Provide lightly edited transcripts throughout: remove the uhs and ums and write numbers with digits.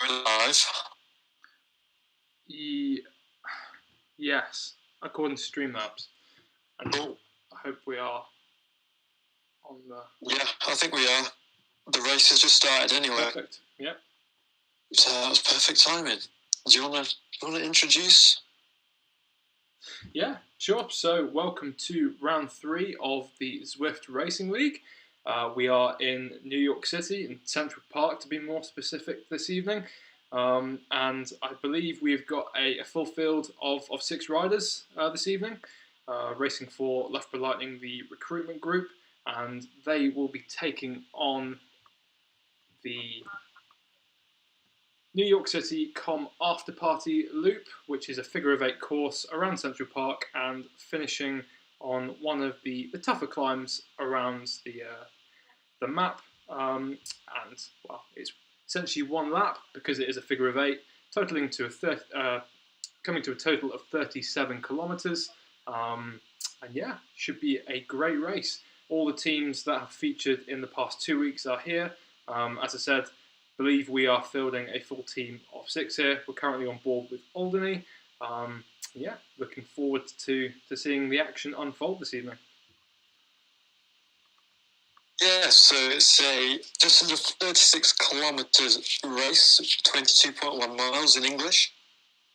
We're live. Yes, according to StreamLabs. And Cool. I hope we are on the... Yeah, I think we are. The race has just started anyway. Perfect, yep. So that was perfect timing. Do you want to introduce? Yeah, sure. So welcome to round 3 of the Zwift Racing League. We are in New York City, in Central Park to be more specific this evening. And I believe we've got a full field of 6 riders this evening, racing for Loughborough Lightning, the Recruitment Group, and they will be taking on the New York City Com After Party Loop, which is a figure-of-8 course around Central Park and finishing on one of the tougher climbs around the map. And well, it's essentially one lap because it is a figure-of-8, totaling to coming to a total of 37 kilometers. And yeah, should be a great race. All the teams that have featured in the past 2 weeks are here. As I said, believe we are fielding a full team of 6 here. We're currently on board with Alderney. Yeah, looking forward to seeing the action unfold this evening. Yeah, so it's a just under 36 kilometres race, 22.1 miles in English.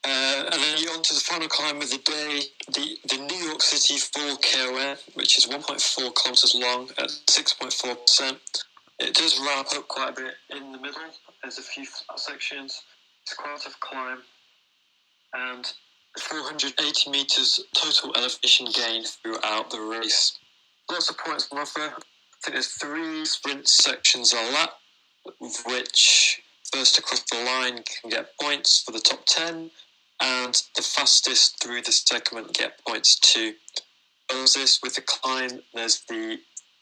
And then you're on to the final climb of the day, the New York City 4 KOM, which is 1.4 kilometres long at 6.4%. It does ramp up quite a bit in the middle. There's a few flat sections. It's quite a tough climb. And 480 metres total elevation gain throughout the race. Lots of points on offer. I think there's 3 sprint sections a lap, which first across the line can get points for the top 10, and the fastest through the segment get points too. As this with the climb, there's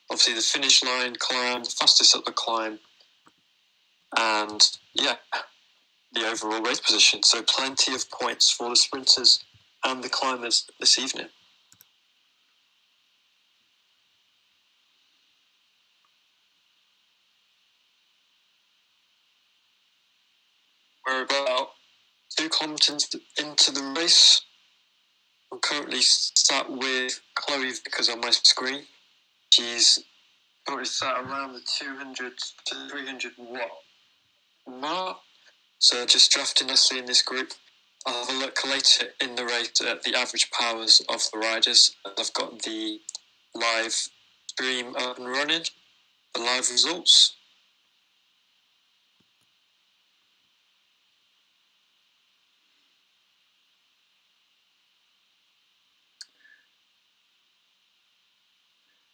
obviously the finish line climb, the fastest up the climb, and yeah, the overall race position. So plenty of points for the sprinters and the climbers this evening. We're about 2 kilometres into the race. I'm currently sat with Chloe Vickers on my screen. She's currently sat around the 200 to 300 watt mark. So just drafting nicely in this group. I'll have a look later in the race at the average powers of the riders. I've got the live stream up and running, the live results.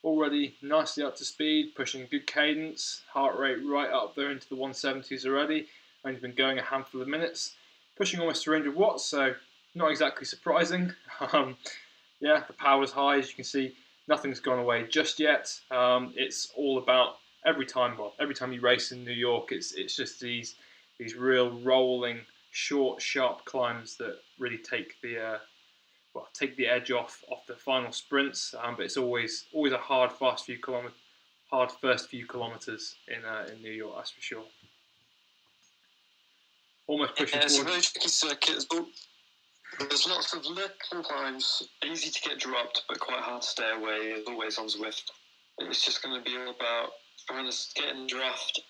Already nicely up to speed, pushing good cadence, heart rate right up there into the 170s already. Only been going a handful of minutes, pushing almost 300 watts, so not exactly surprising. Yeah, the power's high, as you can see. Nothing's gone away just yet. It's all about every time you race in New York, it's just these real rolling, short, sharp climbs that really take the edge off the final sprints. But it's always a hard first few kilometers in New York, that's for sure. Almost pushing forward. It's a very tricky circuit. There's lots of little climbs, easy to get dropped, but quite hard to stay away, as always on Zwift. It's just going to be all about trying to get in draft,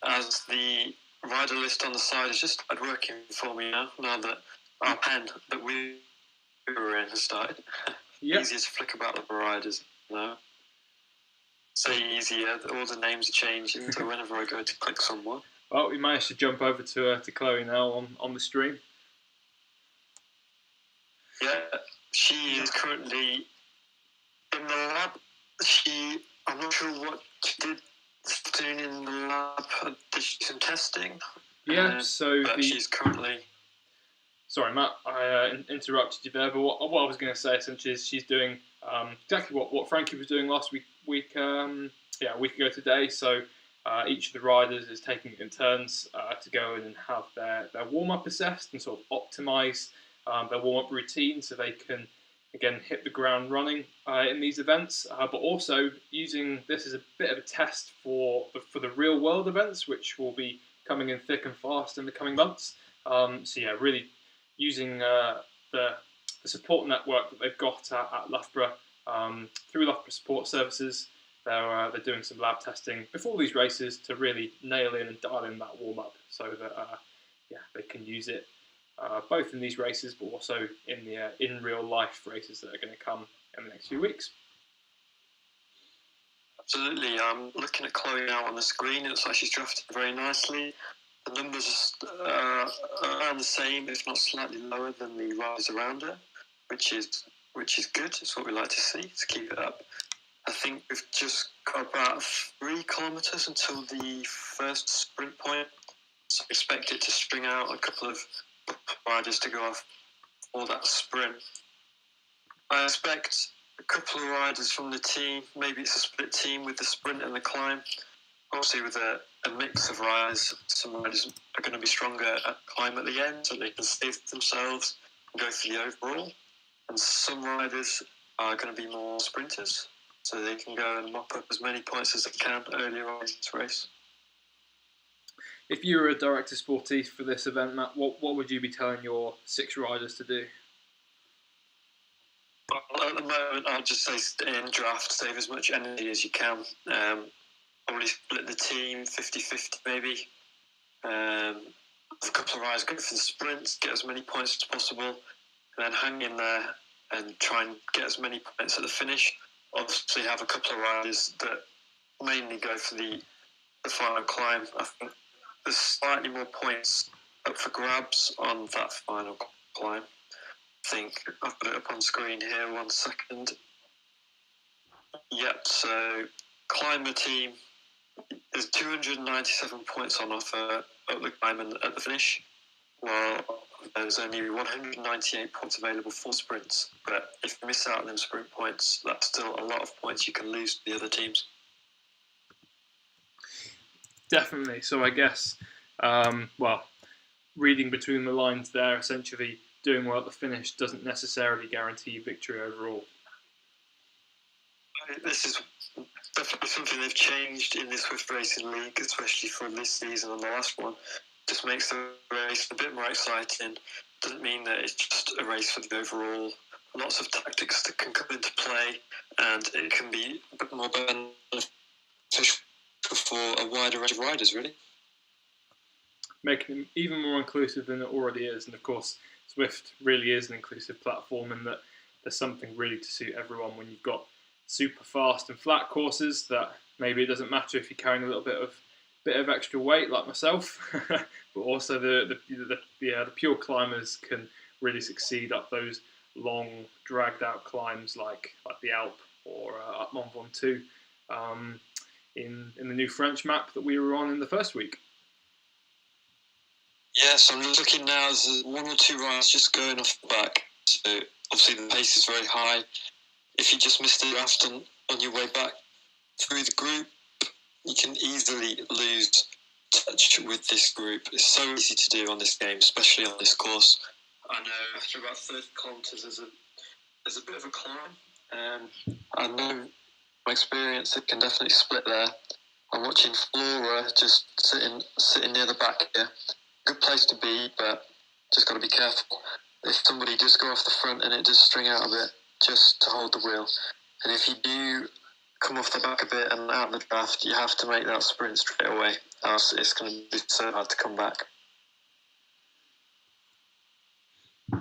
as the rider list on the side is just working for me now that our pen that we were in has started. Yep. Easier to flick about the riders now. Say easier, all the names are changing, so whenever I go to click someone. Well, we managed to jump over to Chloe now on the stream. Yeah, she is currently in the lab. I'm not sure what she did doing in the lab. Did she do some testing? Yeah, she's currently... Sorry, Matt, I interrupted you there, but what I was going to say essentially is she's doing exactly what Frankie was doing last week a week ago today. So each of the riders is taking it in turns to go in and have their warm-up assessed and sort of optimise their warm-up routine so they can, again, hit the ground running in these events, but also using this as a bit of a test for the real-world events, which will be coming in thick and fast in the coming months. So yeah, really using the support network that they've got at Loughborough through Loughborough Sport Services. They're doing some lab testing before these races to really nail in and dial in that warm up, so that they can use it both in these races, but also in the in real life races that are going to come in the next few weeks. Absolutely. I'm looking at Chloe now on the screen. It looks like she's drafted very nicely. The numbers are around the same, if not slightly lower than the riders around her, which is good. It's what we like to see, to keep it up. I think we've just got about 3 kilometres until the first sprint point. So I expect it to string out a couple of riders to go off for that sprint. I expect a couple of riders from the team, maybe it's a split team with the sprint and the climb. Obviously with a mix of riders, some riders are going to be stronger at climb at the end so they can save themselves and go for the overall. And some riders are going to be more sprinters, so they can go and mop up as many points as they can earlier on in this race. If you were a director sportif for this event, Matt, what would you be telling your 6 riders to do? Well, at the moment, I'd just say stay in draft, save as much energy as you can. Probably split the team 50-50 maybe. A couple of riders go for the sprints, get as many points as possible, and then hang in there and try and get as many points at the finish. Obviously have a couple of riders that mainly go for the final climb. I think there's slightly more points up for grabs on that final climb. I think I've got it up on screen here, 1 second. Yep, so climber team, there's 297 points on offer up the climb and at the finish, while there's only 198 points available for sprints. But if you miss out on them sprint points, that's still a lot of points you can lose to the other teams. Definitely. So I guess, reading between the lines there, essentially doing well at the finish doesn't necessarily guarantee victory overall. This is definitely something they've changed in the Swift Racing League, especially for this season and the last one. Just makes the race a bit more exciting. Doesn't mean that it's just a race for the overall. Lots of tactics that can come into play, and it can be a bit more beneficial for a wider range of riders, really. Making them even more inclusive than it already is. And of course, Swift really is an inclusive platform, and that there's something really to suit everyone when you've got super fast and flat courses that maybe it doesn't matter if you're carrying a little bit of extra weight like myself, but also the pure climbers can really succeed up those long dragged out climbs like the Alp or up Mont Ventoux in the new French map that we were on in the first week. Yes, I'm looking now. There's 1 or 2 riders just going off the back. So obviously the pace is very high. If you just missed the draft on your way back through the group, you can easily lose touch with this group. It's so easy to do on this game, especially on this course. I know after about 30 kilometres there's a bit of a climb. I know from experience it can definitely split there. I'm watching Flora just sitting near the back here. Good place to be, but just got to be careful. If somebody does go off the front and it does string out a bit, just to hold the wheel. And if you do come off the back a bit and out of the draft, you have to make that sprint straight away, else it's going to be so hard to come back.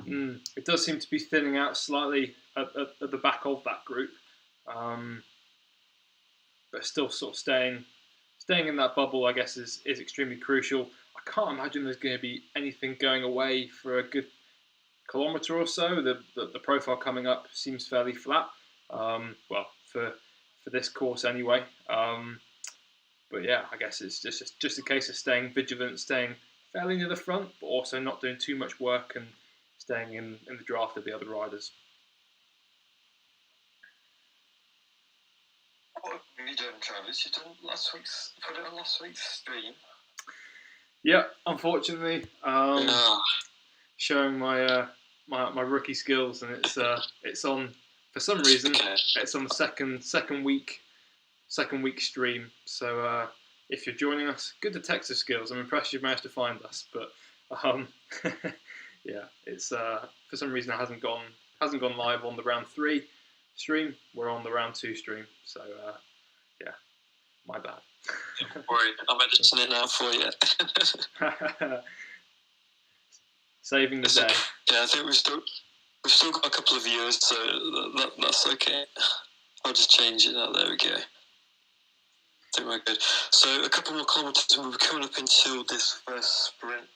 It does seem to be thinning out slightly at the back of that group, but still sort of staying in that bubble, I guess, is extremely crucial. I can't imagine there's going to be anything going away for a good kilometre or so. The profile coming up seems fairly flat. For this course anyway. But yeah, I guess it's just a case of staying vigilant, staying fairly near the front, but also not doing too much work and staying in the draft of the other riders. What have you done, Travis? You done put it on last week's stream? Yeah, unfortunately, showing my rookie skills, and it's on for some reason. Okay. It's on the second week stream. So if you're joining us, good detective skills. I'm impressed you've managed to find us, but yeah, it's for some reason it hasn't gone live on the round 3 stream. We're on the round 2 stream, so yeah, my bad. Don't worry, I'm editing it now for you. Saving the day. Yeah, I think we've still got a couple of viewers, so that's okay. I'll just change it now. There we go. I think we're good. So a couple more kilometres and we're coming up until this first sprint.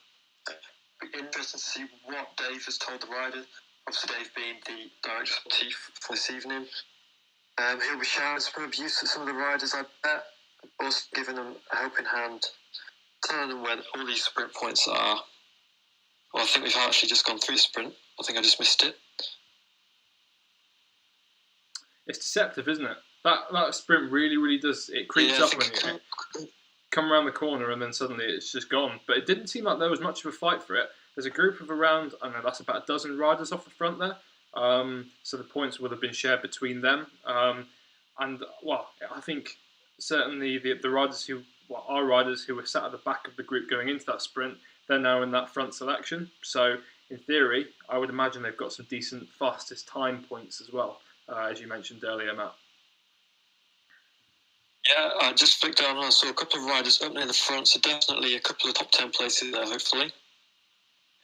It'll be interesting to see what Dave has told the riders. Obviously, Dave being the director chief for this evening. He'll be shouting some abuse at some of the riders, I bet. Also giving them a helping hand, telling them where all these sprint points are. Well, I think we've actually just gone through the sprint. I think I just missed it. It's deceptive, isn't it? That sprint really does. It creeps up when you come around the corner and then suddenly it's just gone. But it didn't seem like there was much of a fight for it. There's a group of around, I don't know, that's about a dozen riders off the front there. So the points would have been shared between them. And, well, I think certainly the riders our riders who were sat at the back of the group going into that sprint, they're now in that front selection. So, in theory, I would imagine they've got some decent fastest time points as well, as you mentioned earlier, Matt. Yeah, I just flicked down and I saw a couple of riders up near the front, so definitely a couple of top 10 places there, hopefully.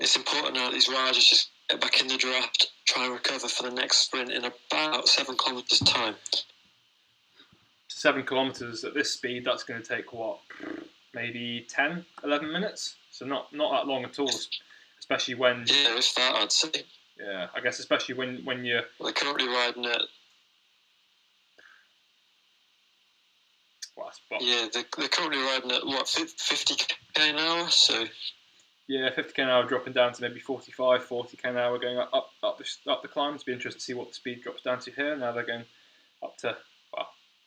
It's important now that these riders just get back in the draft, try and recover for the next sprint in about 7 kilometres time. 7 kilometres at this speed, that's going to take, what, maybe 10, 11 minutes? So not that long at all, especially when... Yeah, if that, I'd say. Yeah, I guess especially when you're... Well, they're currently riding at... Yeah, they're currently riding at, what, 50k an hour, so... Yeah, 50k an hour dropping down to maybe 45, 40k an hour going up the climb. It'll be interesting to see what the speed drops down to here. Now they're going up to,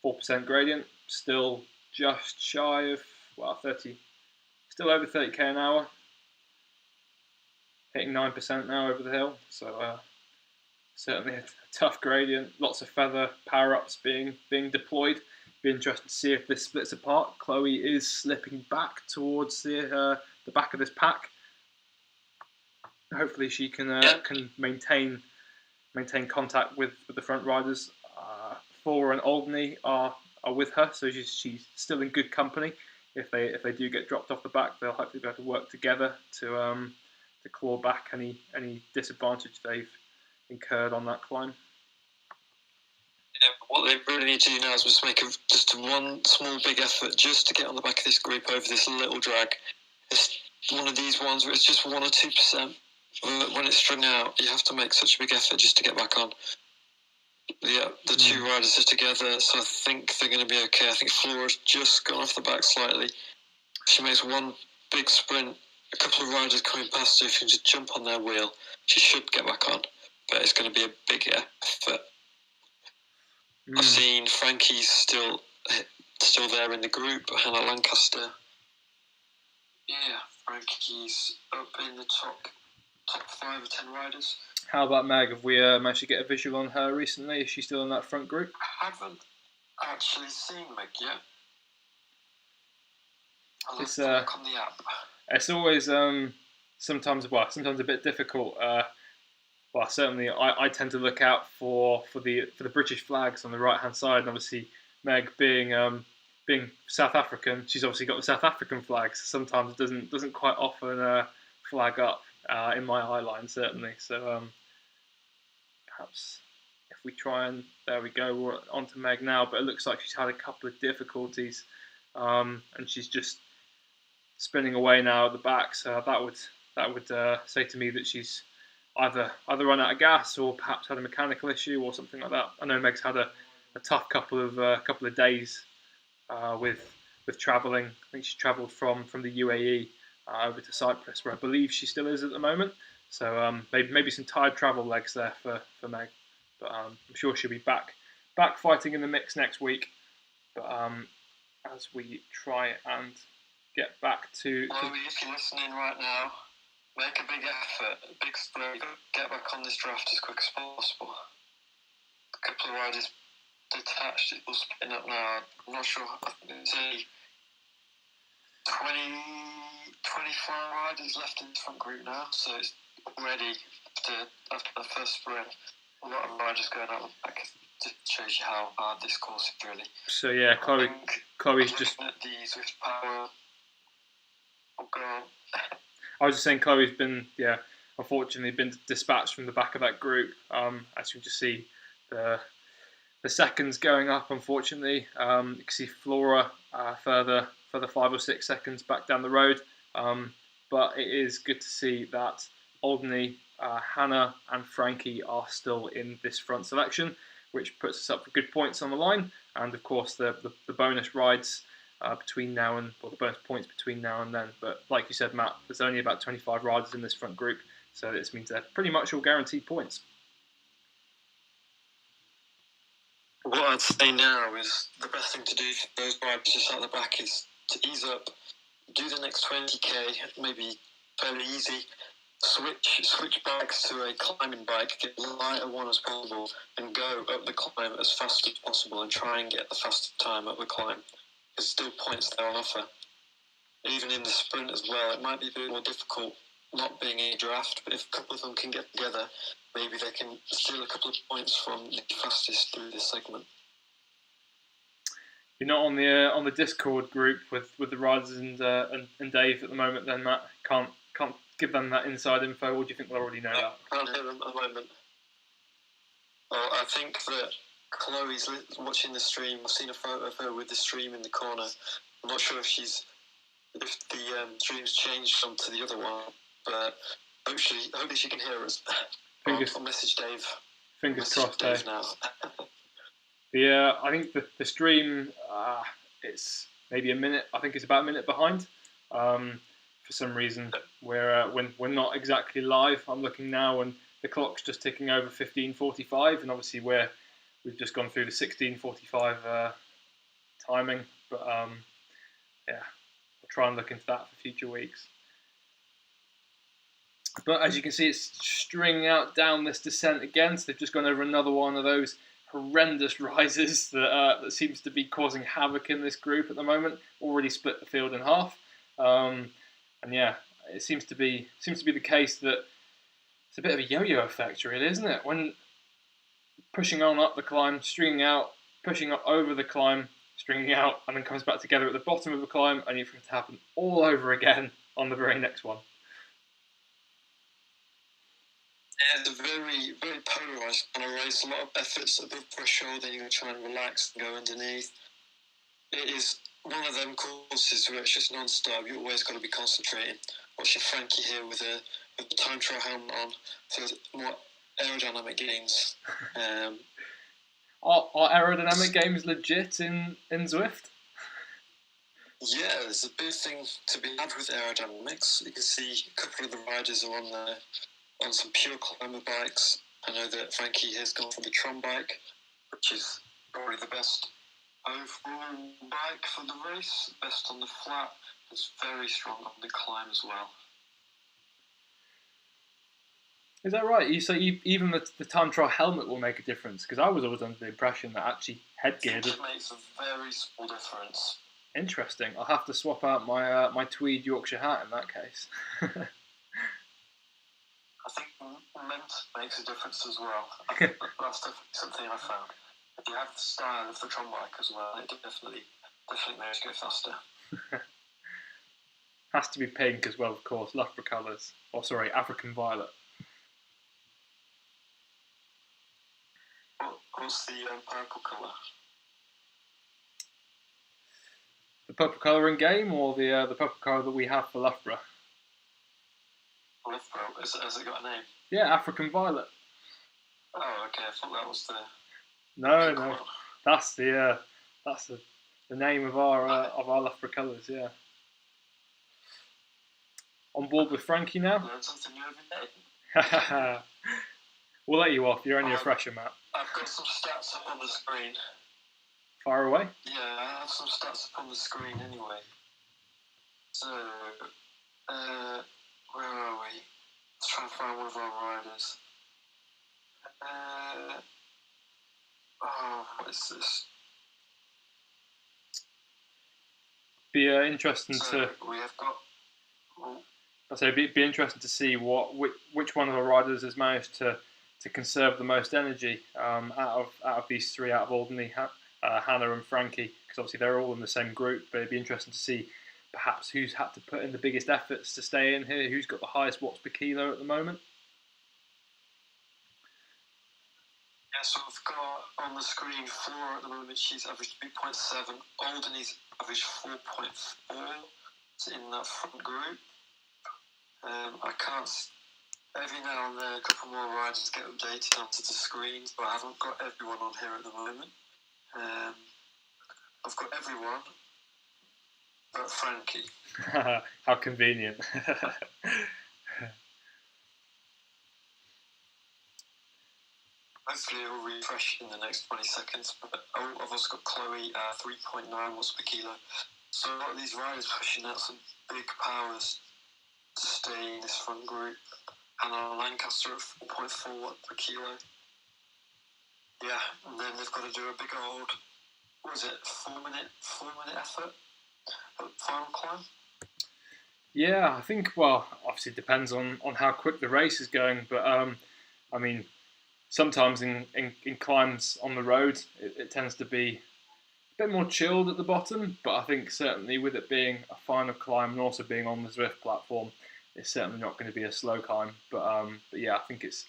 4% gradient. Still just shy of, 30... Still over 30k an hour. Hitting 9% now over the hill. So certainly a tough gradient. Lots of feather power-ups being deployed. Be interesting to see if this splits apart. Chloe is slipping back towards the back of this pack. Hopefully she can maintain contact with the front riders. Thor and Aldney are with her, so she's still in good company. If they do get dropped off the back, they'll hopefully be able to work together to claw back any disadvantage they've incurred on that climb. Yeah, what they really need to do now is just make just one small big effort just to get on the back of this group over this little drag. It's one of these ones where it's just 1 or 2%. When it's strung out, you have to make such a big effort just to get back on. Yeah, the two riders are together, so I think they're going to be okay. I think Flora's just gone off the back slightly. She makes one big sprint, a couple of riders coming past her, if she can just jump on their wheel, she should get back on. But it's going to be a big effort. I've seen Frankie's still there in the group, Hannah Lancaster. Yeah, Frankie's up in the top 5 or 10 riders. How about Meg? Have we managed to get a visual on her recently? Is she still in that front group? I haven't actually seen Meg yet. I'll have to look on the app. It's always sometimes a bit difficult. Certainly I tend to look out for the British flags on the right hand side, and obviously Meg being South African, she's obviously got the South African flag. So sometimes it doesn't quite often flag up in my eye line, certainly. So perhaps if we try and there we go, we're on to Meg now. But it looks like she's had a couple of difficulties, and she's just spinning away now at the back. So that would say to me that she's either run out of gas or perhaps had a mechanical issue or something like that. I know Meg's had a tough couple of days with travelling. I think she travelled from the UAE over to Cyprus, where I believe she still is at the moment. So maybe some tired travel legs there for Meg, but I'm sure she'll be back fighting in the mix next week. But as we try and get back to... Chloe, if you're listening right now, make a big effort, a big sprint, get back on this draft as quick as possible. A couple of riders detached, it will spin up now. I'm not sure. 25 riders left in the front group now, so it's already after the first sprint, a lot of riders going out the back. It shows you how hard this course is really. So yeah, Chloe's just. At the Swift Power. Oh god. I was just saying, Chloe's been unfortunately been dispatched from the back of that group. As you can just see, the seconds going up. Unfortunately, you can see Flora further 5 or 6 seconds back down the road. But it is good to see that Aldney, Hannah, and Frankie are still in this front selection, which puts us up for good points on the line. And of course, the bonus rides between now and, or the bonus points between now and then. But like you said, Matt, there's only about 25 riders in this front group, so this means they're pretty much all guaranteed points. What I'd say now is the best thing to do for those riders just at the back is to ease up, do the next 20k, maybe fairly easy, switch bikes to a climbing bike, get the lighter one as possible, and go up the climb as fast as possible and try and get the fastest time up the climb. There's still points there on offer. Even in the sprint as well, it might be a bit more difficult not being a draft, but if a couple of them can get together, maybe they can steal a couple of points from the fastest through this segment. You're not on the Discord group with the riders and Dave at the moment, then, Matt. Can't give them that inside info, or do you think they'll already know that? I can't hear them at the moment. Well, I think that Chloe's watching the stream. I've seen a photo of her with the stream in the corner. I'm not sure if the stream's changed onto the other one, but hopefully she can hear us. I'll message Dave. Fingers crossed, Dave. Now. Yeah, I think the stream, it's maybe a minute. I think it's about a minute behind. For some reason, we're not exactly live. I'm looking now, and the clock's just ticking over 15:45, and obviously we've just gone through the 16:45 timing. But yeah, I'll try and look into that for future weeks. But as you can see, it's stringing out down this descent again. So they've just gone over another one of those horrendous rises that seems to be causing havoc in this group at the moment. Already split the field in half. And yeah, it seems to be the case that it's a bit of a yo-yo effect, really, isn't it? When pushing on up the climb, stringing out, pushing up over the climb, stringing out, and then comes back together at the bottom of the climb, and for it to happen all over again on the very next one. Yeah, it's a very, very polarised kind of race. A lot of efforts above threshold, then you're going to try and relax and go underneath. It is one of them courses where it's just non-stop. You've always got to be concentrating. Watching Frankie here with the time trial helmet on for more aerodynamic gains. Are aerodynamic games legit in Zwift? Yeah, there's a big thing to be had with aerodynamics. You can see a couple of the riders are on some pure climber bikes. I know that Frankie has gone for the Tron bike, which is probably the best overall bike for the race, best on the flat. It's very strong on the climb as well. Is that right? Even the time trial helmet will make a difference? Because I was always under the impression that actually headgear makes a very small difference. Interesting. I'll have to swap out my tweed Yorkshire hat in that case. I think mint makes a difference as well. That's definitely something I found. If you have the style of the Tron bike as well, it definitely makes you go faster. Has to be pink as well, of course. Loughborough colours. Oh, sorry, African violet. What's the purple colour? The purple colour in game, or the purple colour that we have for Loughborough? Loughborough, has it got a name? Yeah, African violet. Oh, okay. I thought that was the. No. That's the name of our Loughborough colours. Yeah. On board with Frankie now. Learn something new every day. We'll let you off. You're only a fresher, Matt. I've got some stats up on the screen. Fire away. Yeah, I have some stats up on the screen anyway. So, where are we? Let's try and find one of our riders. What is this? be interesting so we have got. I'd say it'd be interesting to see which one of the riders has managed to conserve the most energy out of these three, out of Alderney, Hannah and Frankie, because obviously they're all in the same group. But it'd be interesting to see perhaps who's had to put in the biggest efforts to stay in here, who's got the highest watts per kilo at the moment. Yeah, so we've got on the screen Flora at the moment. She's averaged 3.7. Alderney's averaged 4.4 in that front group. I can't. Every now and then, a couple more riders get updated onto the screens, but I haven't got everyone on here at the moment. I've got everyone but Frankie. How convenient. Hopefully it will refresh in the next 20 seconds. But I've also got Chloe 3.9 watts per kilo. So a lot of these riders pushing out some big powers to stay in this front group. Hannah Lancaster at 4.4 watts per kilo. Yeah, and then they've got to do a big old, what was it, 4 minute effort at the final climb? Yeah, I think, well, obviously it depends on how quick the race is going, but I mean, sometimes in climbs on the road, it tends to be a bit more chilled at the bottom, but I think certainly with it being a final climb and also being on the Zwift platform, it's certainly not going to be a slow climb. But yeah, I think it's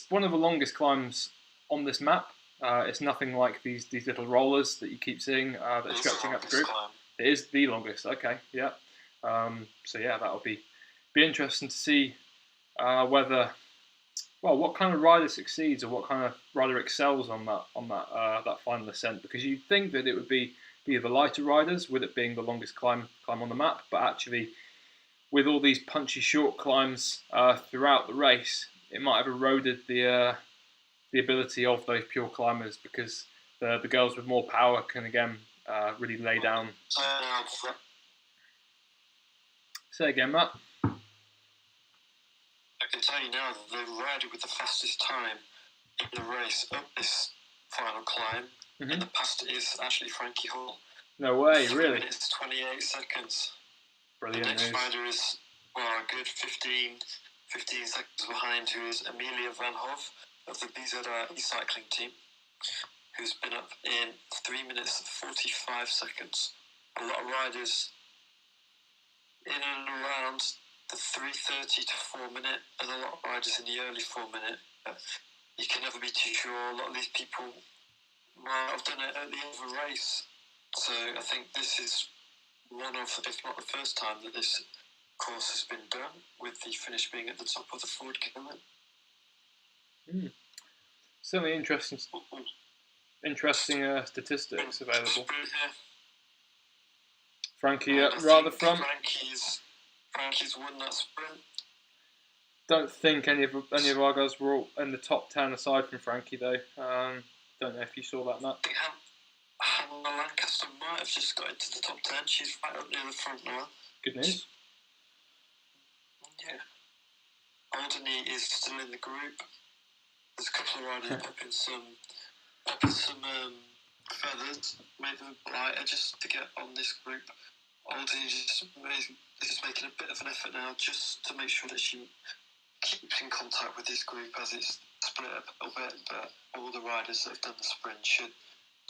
one of the longest climbs on this map. It's nothing like these little rollers that you keep seeing that are stretching up the group. Climb. It is the longest. Okay, yeah. So yeah, that'll be interesting to see whether, well, what kind of rider succeeds or what kind of rider excels on that final ascent. Because you'd think that it would be the lighter riders, with it being the longest climb on the map, but actually, with all these punchy short climbs throughout the race, it might have eroded the ability of those pure climbers, because the girls with more power can again really lay down. Say again, Matt. I can tell you now that the rider with the fastest time in the race up this final climb in the past is actually Frankie Hall. No way, 3 really? minutes 28 seconds. Brilliant the next news. rider is, well, a good 15 seconds behind, who is Amelia Van Hove of the BZR cycling team, who's been up in 3 minutes 45 seconds. A lot of riders in and around the 3:30 to 4 minute, and a lot of riders in the early 4 minute. You can never be too sure. A lot of these people might have done it at the end of a race. So I think this is one of, if not the first time, that this course has been done, with the finish being at the top of the forward kilometre. Certainly interesting statistics available. Frankie rather front. Frankie's won that sprint. Don't think any of our guys were all in the top 10 aside from Frankie, though. Don't know if you saw that, Matt. I think Hannah Lancaster might have just got into the top 10. She's right up near the front now. Good news. Yeah. Alderney is still in the group. There's a couple of riders popping some feathers, made them lighter just to get on this group. Alderney is just making a bit of an effort now, just to make sure that she keeps in contact with this group as it's split up a little bit. But all the riders that have done the sprint should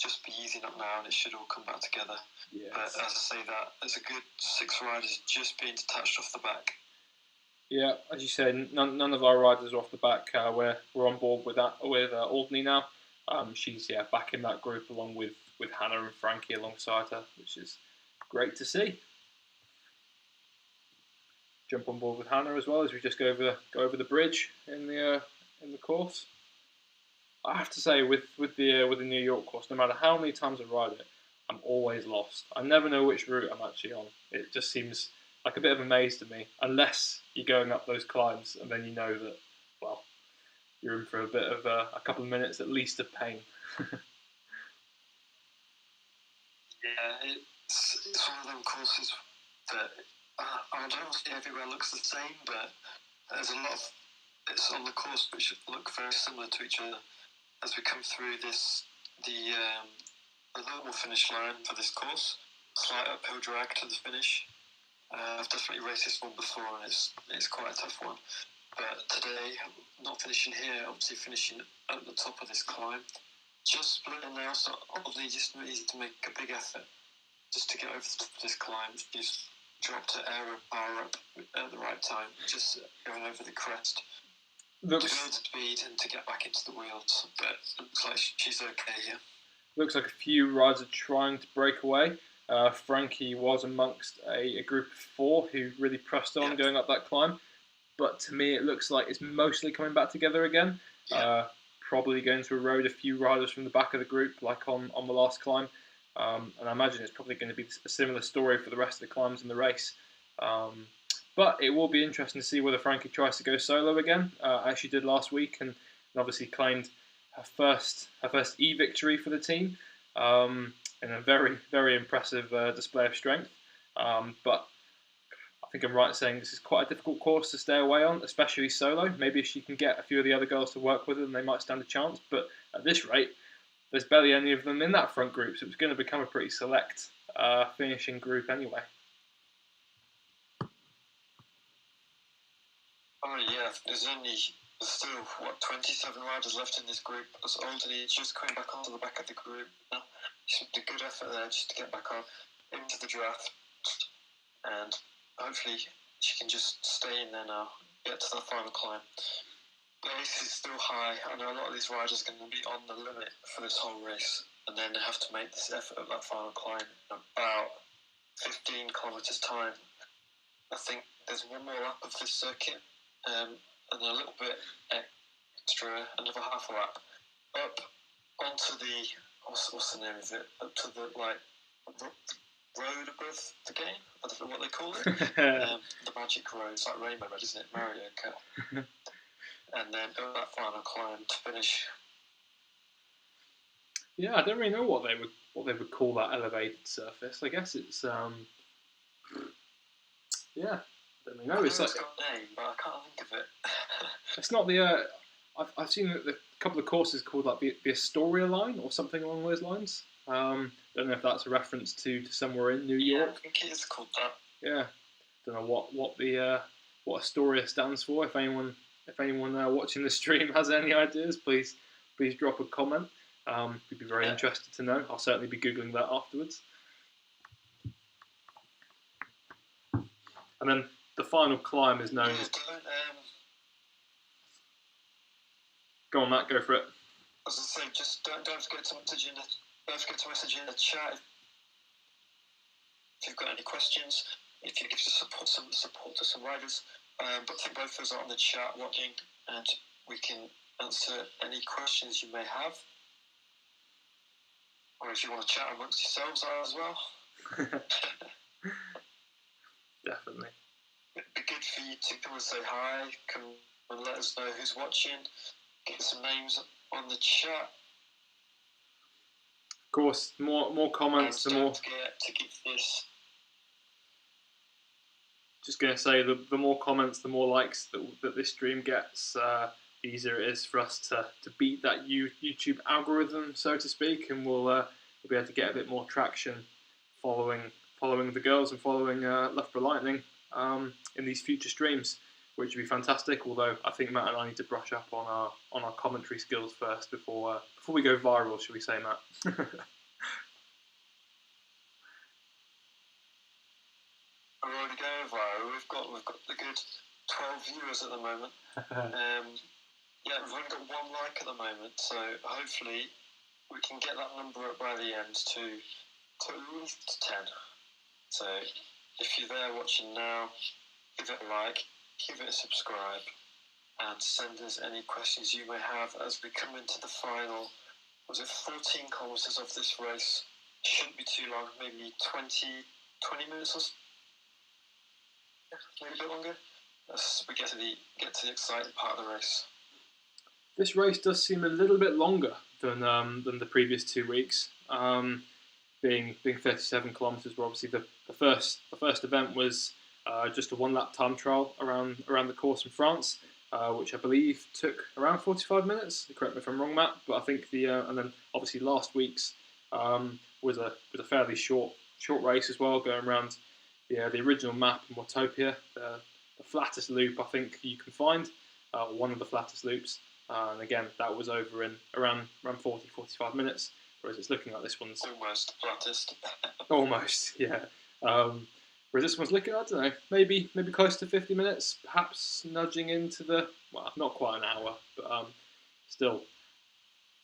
just be easing up now, and it should all come back together. Yes. But as I say that, there's a good 6 riders just being detached off the back. Yeah, as you said, none of our riders are off the back. We're on board with that with Alderney now. She's back in that group along with Hannah and Frankie alongside her, which is great to see. Jump on board with Hannah as well as we just go over the bridge in the course. I have to say, with the New York course, no matter how many times I ride it, I'm always lost. I never know which route I'm actually on. It just seems like a bit of a maze to me, unless you're going up those climbs and then you know that, well, you're in for a bit of a couple of minutes at least of pain. Yeah, it's one of them courses that I don't think everywhere looks the same, but there's a lot of bits on the course which look very similar to each other. As we come through the normal finish line for this course, slight uphill drag to the finish. I've definitely raced this one before, and it's quite a tough one. But today, not finishing here, obviously finishing at the top of this climb. Just splitting now, so obviously just needs to make a big effort just to get over the top of this climb. She's dropped her air and power up at the right time, just going over the crest. To build speed and to get back into the wheels, but it looks like she's okay here. Looks like a few riders are trying to break away. Frankie was amongst a group of 4 who really pressed on going up that climb. But to me, it looks like it's mostly coming back together again. Probably going to erode a few riders from the back of the group, like on the last climb. And I imagine it's probably going to be a similar story for the rest of the climbs in the race. But it will be interesting to see whether Frankie tries to go solo again, as she did last week, and obviously claimed her first E-victory for the team, in a very, very impressive display of strength. But I think I'm right in saying this is quite a difficult course to stay away on, especially solo. Maybe if she can get a few of the other girls to work with her, then they might stand a chance. But at this rate, there's barely any of them in that front group, so it's going to become a pretty select finishing group anyway. Oh yeah, there's still 27 riders left in this group. As Alderney is just coming back onto the back of the group now. She made a good effort there just to get back on into the draft, and hopefully she can just stay in there now, get to the final climb. The pace is still high. I know a lot of these riders are going to be on the limit for this whole race, and then they have to make this effort at that final climb in about 15 kilometres time. I think there's one more lap of this circuit, and a little bit extra, another half a lap, up onto the, what's the name of it, up to the, road above the game, I don't know what they call it, the magic road, it's like Rainbow Road, isn't it, Mario Kart, and then up that final climb to finish. Yeah, I don't really know what they would call that elevated surface. I guess it's yeah, I don't really know. It's got a name, but I can't think of it. It's not the I've seen a couple of courses called like the Astoria line or something along those lines. Don't know if that's a reference to somewhere in New York. I think it is called that. Yeah, don't know what Astoria stands for. If anyone watching the stream has any ideas, please drop a comment. We'd be very interested to know. I'll certainly be googling that afterwards. And then the final climb is known as. Go on, Matt. Go for it. As I say, just don't forget to message in the chat if you've got any questions. If you give some support to some riders, but I think both of us are on the chat watching, and we can answer any questions you may have. Or if you want to chat amongst yourselves as well. Definitely. It'd be good for you to come and say hi, come and let us know who's watching, get some names on the chat. Of course, more comments, the more. Don't forget to give this. Just going to say, the more comments, the more likes that this stream gets, the easier it is for us to beat that YouTube algorithm, so to speak, and we'll be able to get a bit more traction following the girls and following Loughborough Lightning in these future streams, which would be fantastic. Although I think Matt and I need to brush up on our commentary skills first before we go viral, shall we say, Matt? We're already going viral. We've got the good 12 viewers at the moment. Yeah, we've only got 1 like at the moment, so hopefully we can get that number up by the end to at least 10. So if you're there watching now, give it a like, give it a subscribe, and send us any questions you may have as we come into the final. Was it 14 kilometres of this race? Shouldn't be too long, maybe 20 minutes or so. Maybe a bit longer. As we get to the exciting part of the race. This race does seem a little bit longer than the previous 2 weeks. Being 37 kilometres, where obviously the first event was just a 1-lap time trial around the course in France, which I believe took around 45 minutes. Correct me if I'm wrong, Matt. But I think and then obviously last week's was a fairly short short race as well, going around the original map in Watopia, the flattest loop I think you can find, one of the flattest loops. And again, that was over in around 40-45 minutes, whereas it's looking like this one's almost flattest. Almost, yeah. Whereas this one's looking, I don't know, maybe close to 50 minutes, perhaps nudging into not quite an hour, but still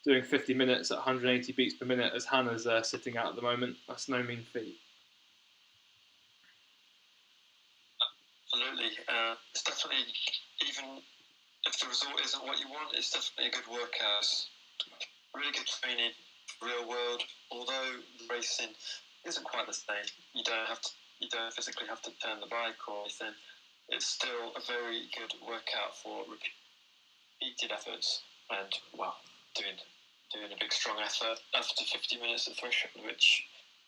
doing 50 minutes at 180 beats per minute as Hannah's sitting out at the moment. That's no mean feat. Absolutely. It's definitely, even if the result isn't what you want, it's definitely a good workout. Really good training, real world. Although racing isn't quite the same, you don't physically have to turn the bike or anything. It's still a very good workout for repeated efforts and doing a big strong effort after 50 minutes at threshold, which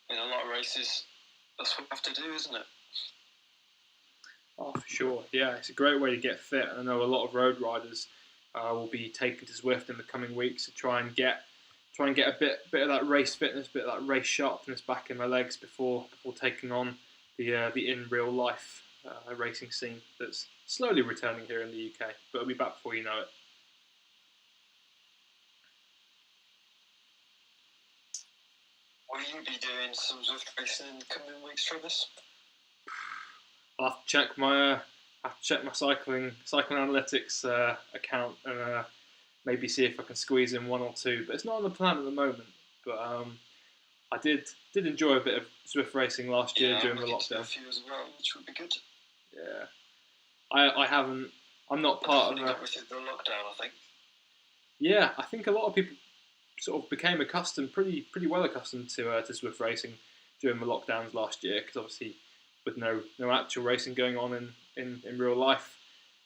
in a lot of races that's what you have to do, isn't it? Oh, for sure. Yeah, it's a great way to get fit. I know a lot of road riders will be taking to Zwift in the coming weeks to try and get a bit of that race fitness, bit of that race sharpness back in their legs before taking on the in real life racing scene that's slowly returning here in the UK, but it'll be back before you know it. Will you be doing some Zwift racing in the coming weeks, Travis? I'll have to check my cycling analytics account and maybe see if I can squeeze in one or two. But it's not on the plan at the moment. But I did enjoy a bit of Zwift racing last year during the lockdown. A few as well, which would be good. Yeah, I haven't. I'm not part of the lockdown, I think. Yeah, I think a lot of people sort of became pretty well accustomed to Zwift racing during the lockdowns last year, because obviously with no actual racing going on in real life,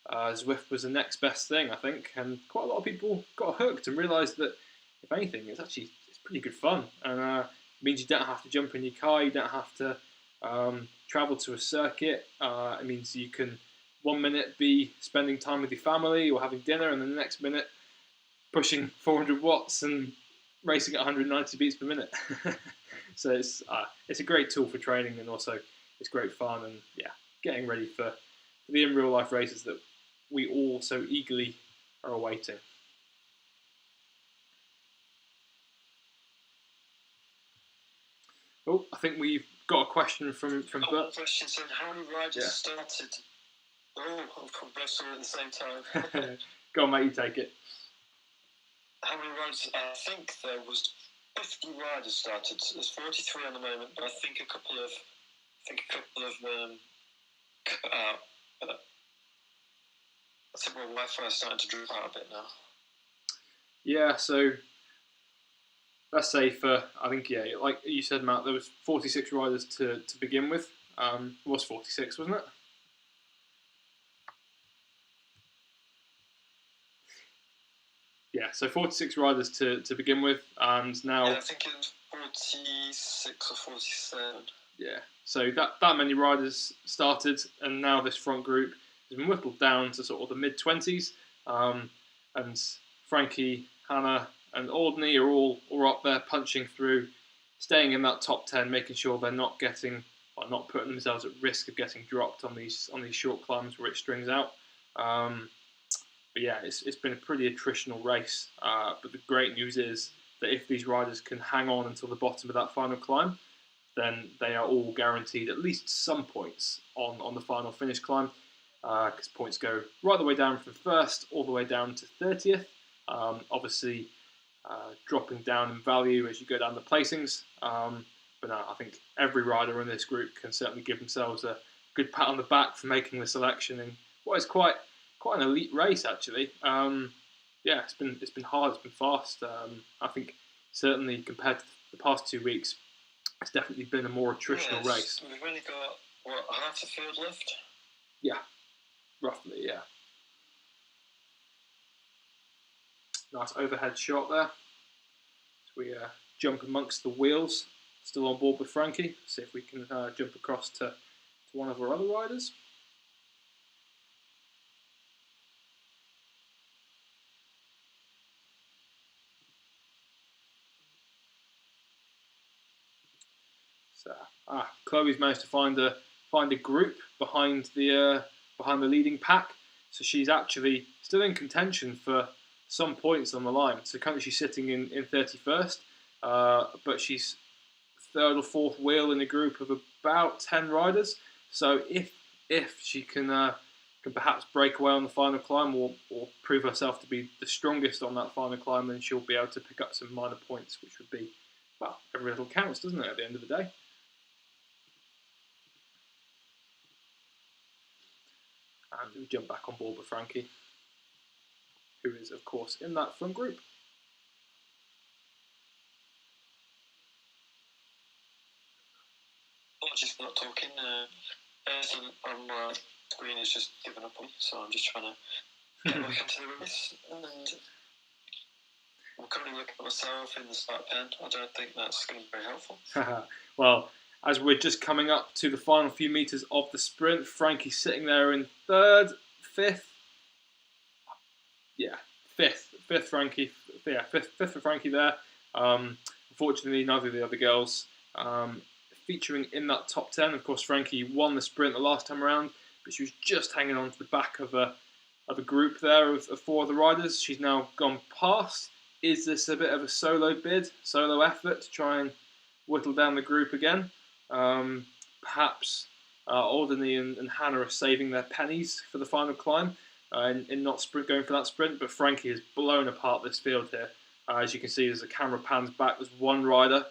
Zwift was the next best thing, I think, and quite a lot of people got hooked and realised that if anything, it's pretty good fun, and it means you don't have to jump in your car, you don't have to travel to a circuit. It means you can 1 minute be spending time with your family or having dinner, and then the next minute pushing 400 watts and racing at 190 beats per minute. So it's a great tool for training, and also it's great fun, and getting ready for the in real life races that we all so eagerly are awaiting. Oh, I think we've got a question from Bert. Question saying, how many riders started? Oh, I've come both at the same time. Go on, mate, you take it. How many riders? I think there was 50 riders started. There's 43 at the moment, but I think a couple of cut out. I think my Wi-Fi is starting to drop out a bit now. Yeah, so let's say like you said, Matt, there was 46 riders to begin with. It was 46, wasn't it? Yeah, so 46 riders to begin with, and now... Yeah, I think it was 46 or 47. Yeah, so that many riders started, and now this front group has been whittled down to sort of the mid-20s, and Frankie, Hannah and Aldney are all up there punching through, staying in that top 10, making sure they're not putting themselves at risk of getting dropped on these short climbs where it strings out. But yeah, it's been a pretty attritional race. But the great news is that if these riders can hang on until the bottom of that final climb, then they are all guaranteed at least some points on the final finish climb, because points go right the way down from first all the way down to 30th. Obviously, dropping down in value as you go down the placings. But no, I think every rider in this group can certainly give themselves a good pat on the back for making the selection in what is quite an elite race, actually. Yeah, it's been hard, it's been fast. I think certainly compared to the past 2 weeks, it's definitely been a more attritional race. We've only got half the field left. Yeah, roughly, yeah. Nice overhead shot there. So we jump amongst the wheels. Still on board with Frankie. See if we can jump across to one of our other riders. So Chloe's managed to find a group behind the leading pack. So she's actually still in contention for some points on the line. So currently she's sitting in 31st, but she's third or fourth wheel in a group of about 10 riders. So if she can perhaps break away on the final climb or prove herself to be the strongest on that final climb, then she'll be able to pick up some minor points, which would be, well, every little counts, doesn't it, at the end of the day? And we jump back on board with Frankie, who is, of course, in that front group. Apologies for not talking. Everything on my screen is just given up on me, so I'm just trying to get back into the race. And I'm currently looking at myself in the start pen. I don't think that's going to be very helpful. Well, as we're just coming up to the final few metres of the sprint, Frankie's sitting there in fifth Frankie. Yeah, fifth for Frankie there. Unfortunately, neither of the other girls featuring in that top 10. Of course, Frankie won the sprint the last time around, but she was just hanging on to the back of a group there of four other riders. She's now gone past. Is this a bit of a solo effort to try and whittle down the group again? Perhaps Alderney and Hannah are saving their pennies for the final climb in not going for that sprint, but Frankie has blown apart this field here. As you can see, as the camera pans back, there's one rider,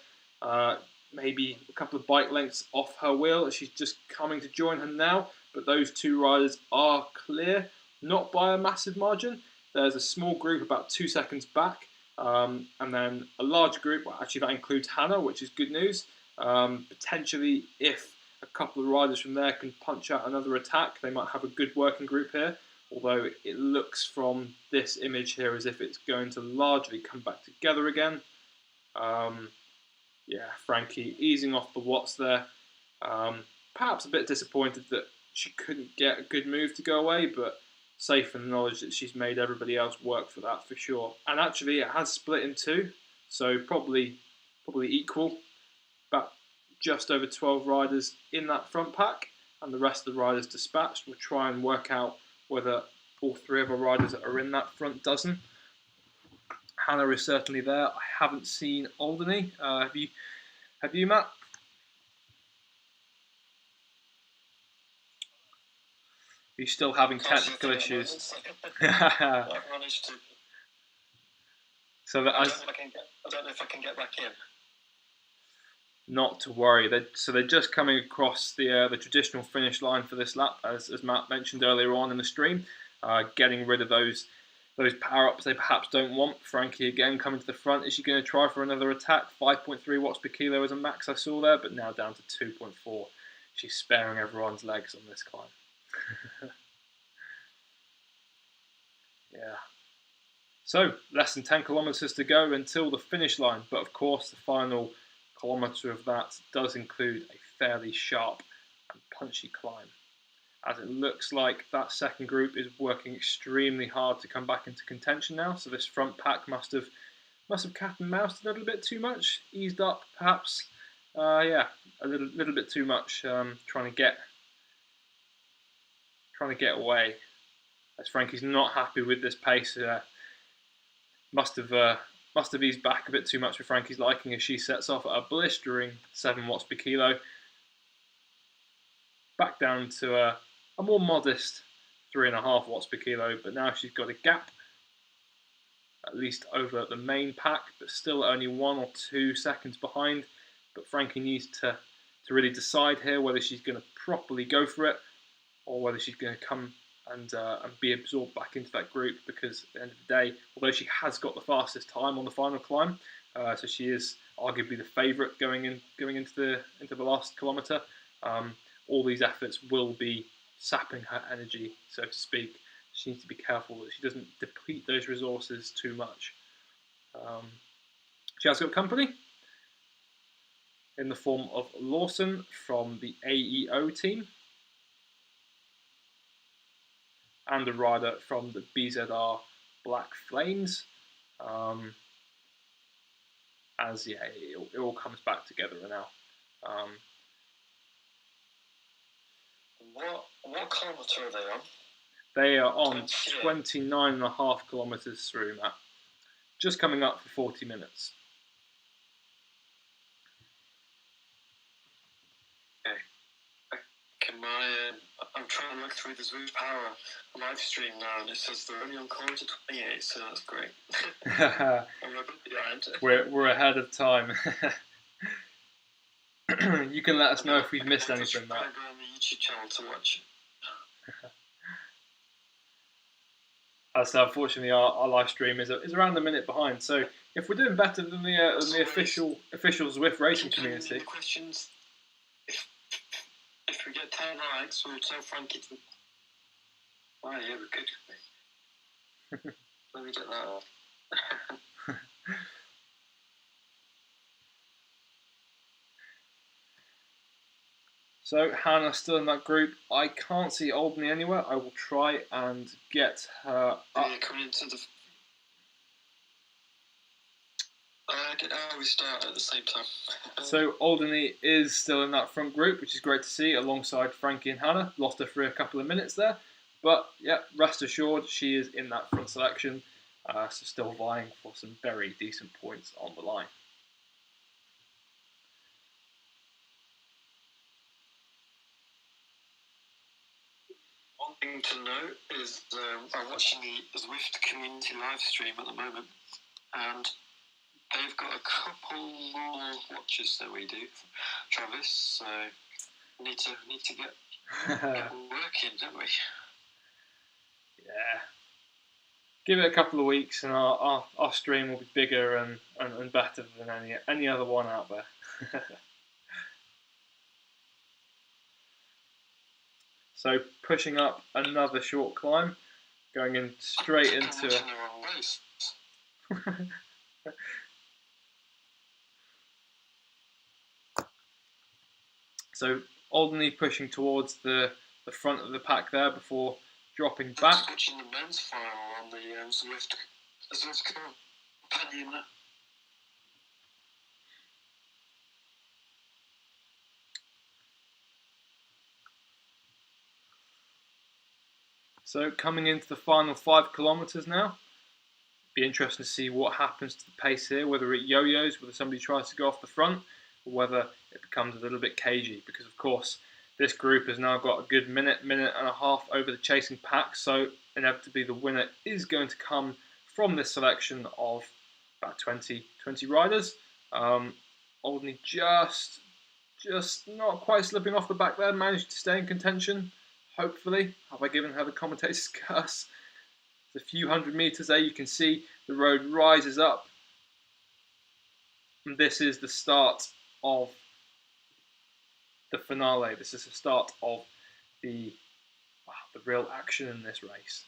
maybe a couple of bike lengths off her wheel. She's just coming to join her now, but those two riders are clear, not by a massive margin. There's a small group about 2 seconds back, and then a large group, well, actually that includes Hannah, which is good news. Potentially, if a couple of riders from there can punch out another attack, they might have a good working group here, although it looks from this image here as if it's going to largely come back together again. Frankie easing off the watts there. Perhaps a bit disappointed that she couldn't get a good move to go away, but safe in the knowledge that she's made everybody else work for that for sure. And actually, it has split in two, so probably equal. About just over 12 riders in that front pack, and the rest of the riders dispatched. We'll try and work out whether all three of our riders are in that front dozen. Hannah is certainly there. I haven't seen Alderney. Have you, Matt? Are you still having technical issues? I've managed to. So that I don't know if I can get back in. Not to worry. They're just coming across the traditional finish line for this lap, as Matt mentioned earlier on in the stream, getting rid of those power-ups they perhaps don't want. Frankie again coming to the front. Is she going to try for another attack? 5.3 watts per kilo as a max I saw there, but now down to 2.4. She's sparing everyone's legs on this climb. Yeah. So, less than 10 kilometres to go until the finish line, but of course the final kilometre of that does include a fairly sharp and punchy climb, as it looks like that second group is working extremely hard to come back into contention now. So this front pack must have cat and moused a little bit too much, eased up perhaps. A little bit too much, trying to get away. As Frankie's not happy with this pace, must have eased back a bit too much for Frankie's liking as she sets off at a blistering 7 watts per kilo. Back down to a more modest 3.5 watts per kilo, but now she's got a gap, at least over the main pack, but still only 1 or 2 seconds behind. But Frankie needs to really decide here whether she's going to properly go for it, or whether she's going to come and be absorbed back into that group, because at the end of the day, although she has got the fastest time on the final climb, so she is arguably the favourite going into the last kilometre, all these efforts will be sapping her energy, so to speak. She needs to be careful that she doesn't deplete those resources too much. She has got company in the form of Lawson from the AEO team, and a rider from the BZR Black Flames. It all comes back together now. What kilometre are they on? They are on 29.5 kilometres through, Matt. Just coming up for 40 minutes. I'm trying to look through the Zwift Power live stream now, and it says they're only on kilometre 28, so that's great. I'm a bit behind. We're ahead of time. You can let us know if we've missed anything, Matt. Go on the YouTube channel to watch. As unfortunately, our live stream is around a minute behind. So if we're doing better than the official Zwift racing community. Questions. If we get 10 likes, we'll tell Frankie to. Oh yeah, we could. Let me get that off. So Hannah's still in that group. I can't see Aldney anywhere. I will try and get her up. Yeah, coming into the. We start at the same time. So Aldney is still in that front group, which is great to see, alongside Frankie and Hannah. Lost her for a couple of minutes there, but yeah, rest assured she is in that front selection. So still vying for some very decent points on the line. One thing to note is I'm watching the Zwift community live stream at the moment, and they've got a couple more watches than we do, Travis. So need to get working, don't we? Yeah. Give it a couple of weeks, and our stream will be bigger and better than any other one out there. So pushing up another short climb, going in straight into. So Aldney pushing towards the front of the pack there before dropping back. Watching the men's final on the Zwift companion. So coming into the final 5 kilometres now. Be interesting to see what happens to the pace here, whether it yo-yos, whether somebody tries to go off the front, or whether it becomes a little bit cagey, because of course this group has now got a good minute and a half over the chasing pack, so inevitably the winner is going to come from this selection of about 20 riders. Aldney just not quite slipping off the back there, managed to stay in contention. Hopefully, have I given her the commentator's curse? There's a few hundred metres there, you can see the road rises up. And this is the start of the finale. This is the start of the real action in this race.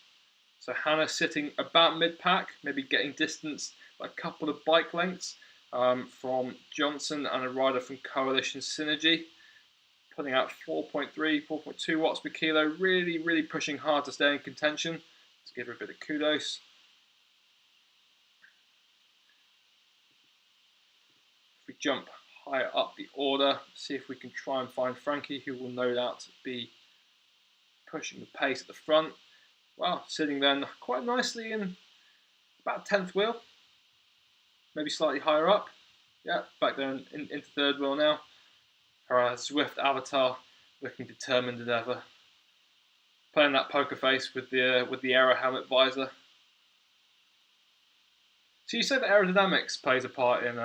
So Hannah sitting about mid-pack, maybe getting distance by a couple of bike lengths from Johnson and a rider from Coalition Synergy. Putting out 4.3, 4.2 watts per kilo, really pushing hard to stay in contention. Let's give her a bit of kudos. If we jump higher up the order, see if we can try and find Frankie, who will no doubt be pushing the pace at the front. Well, sitting there quite nicely in about 10th wheel, maybe slightly higher up. Yeah, back there into 3rd wheel now. Her Zwift avatar looking determined as ever. Playing that poker face with the aero helmet visor. So you say that aerodynamics plays a part in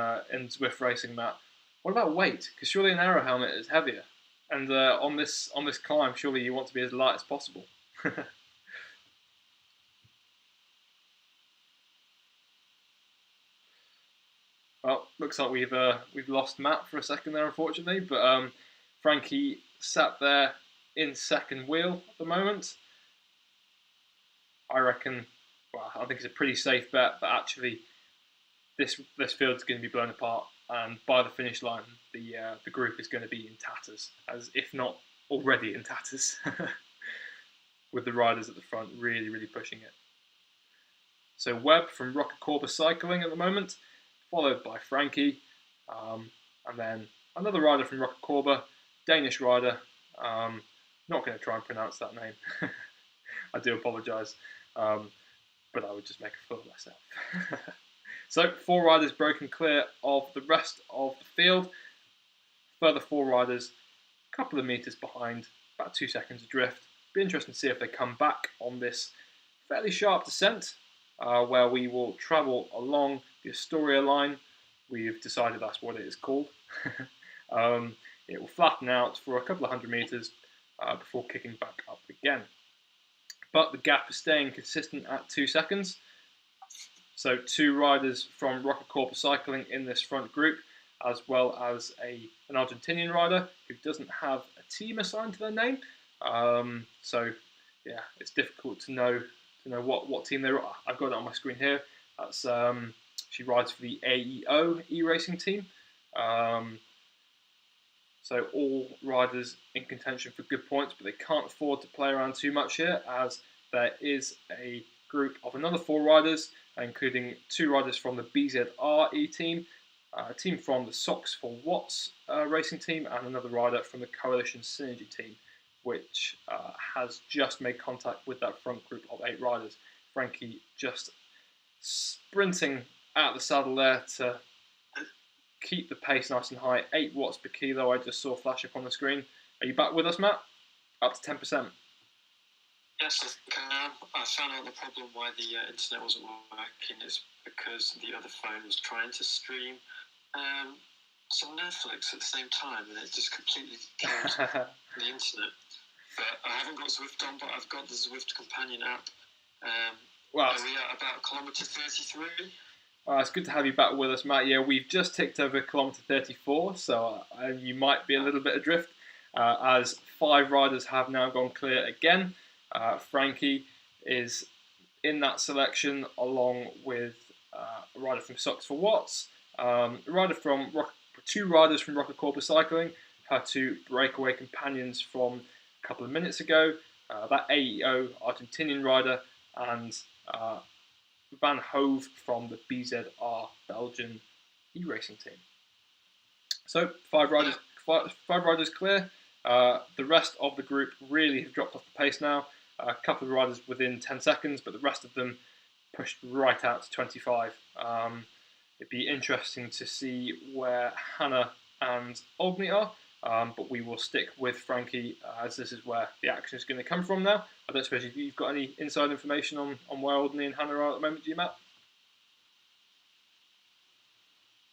Zwift racing, Matt. What about weight? Because surely an aero helmet is heavier, and on this climb, surely you want to be as light as possible. Well, looks like we've lost Matt for a second there, unfortunately. But Frankie sat there in 2nd wheel at the moment. I reckon. Well, I think it's a pretty safe bet that actually this field's going to be blown apart, and by the finish line, the group is going to be in tatters, as if not already in tatters, with the riders at the front really pushing it. So Webb from Rocket Corba Cycling at the moment, followed by Frankie, and then another rider from Loughborough, Danish rider. Not going to try and pronounce that name. I do apologise, but I would just make a fool of myself. So 4 riders broken clear of the rest of the field. Further 4 riders, a couple of metres behind, about 2 seconds adrift. Be interesting to see if they come back on this fairly sharp descent, where we will travel along the Astoria line. We've decided that's what it is called. It will flatten out for a couple of 100 metres before kicking back up again. But the gap is staying consistent at 2 seconds. So 2 riders from Loughborough Cycling in this front group, as well as an Argentinian rider who doesn't have a team assigned to their name. So yeah, it's difficult to know what team they're. I've got it on my screen here. That's she rides for the AEO e-racing team. So all riders in contention for good points, but they can't afford to play around too much here, as there is a group of another 4 riders, including 2 riders from the BZR e-team, a team from the Socks for Watts racing team, and another rider from the Coalition Synergy team, which has just made contact with that front group of 8 riders. Frankie just sprinting out of the saddle there to keep the pace nice and high. 8 watts per kilo I just saw flash up on the screen. Are you back with us, Matt? Up to 10%. Yes, I think I am. I found out the problem why the internet wasn't working is because the other phone was trying to stream some Netflix at the same time, and it just completely killed the internet. But I haven't got Zwift on, but I've got the Zwift Companion app. Well, are we at about kilometre 33? It's good to have you back with us, Matt. Yeah, we've just ticked over kilometre 34, so you might be a little bit adrift, as 5 riders have now gone clear again. Frankie is in that selection, along with a rider from Socks for Watts, two riders from Loughborough Cycling, her 2 breakaway companions from a couple of minutes ago, that AEO Argentinian rider, and Van Hove from the BZR Belgian e-racing team. So 5 riders clear. The rest of the group really have dropped off the pace now. A couple of riders within 10 seconds, but the rest of them pushed right out to 25. It'd be interesting to see where Hannah and Ogni are, but we will stick with Frankie, as this is where the action is going to come from now. I don't suppose you've got any inside information on where Ogni and Hannah are at the moment, do you, Matt?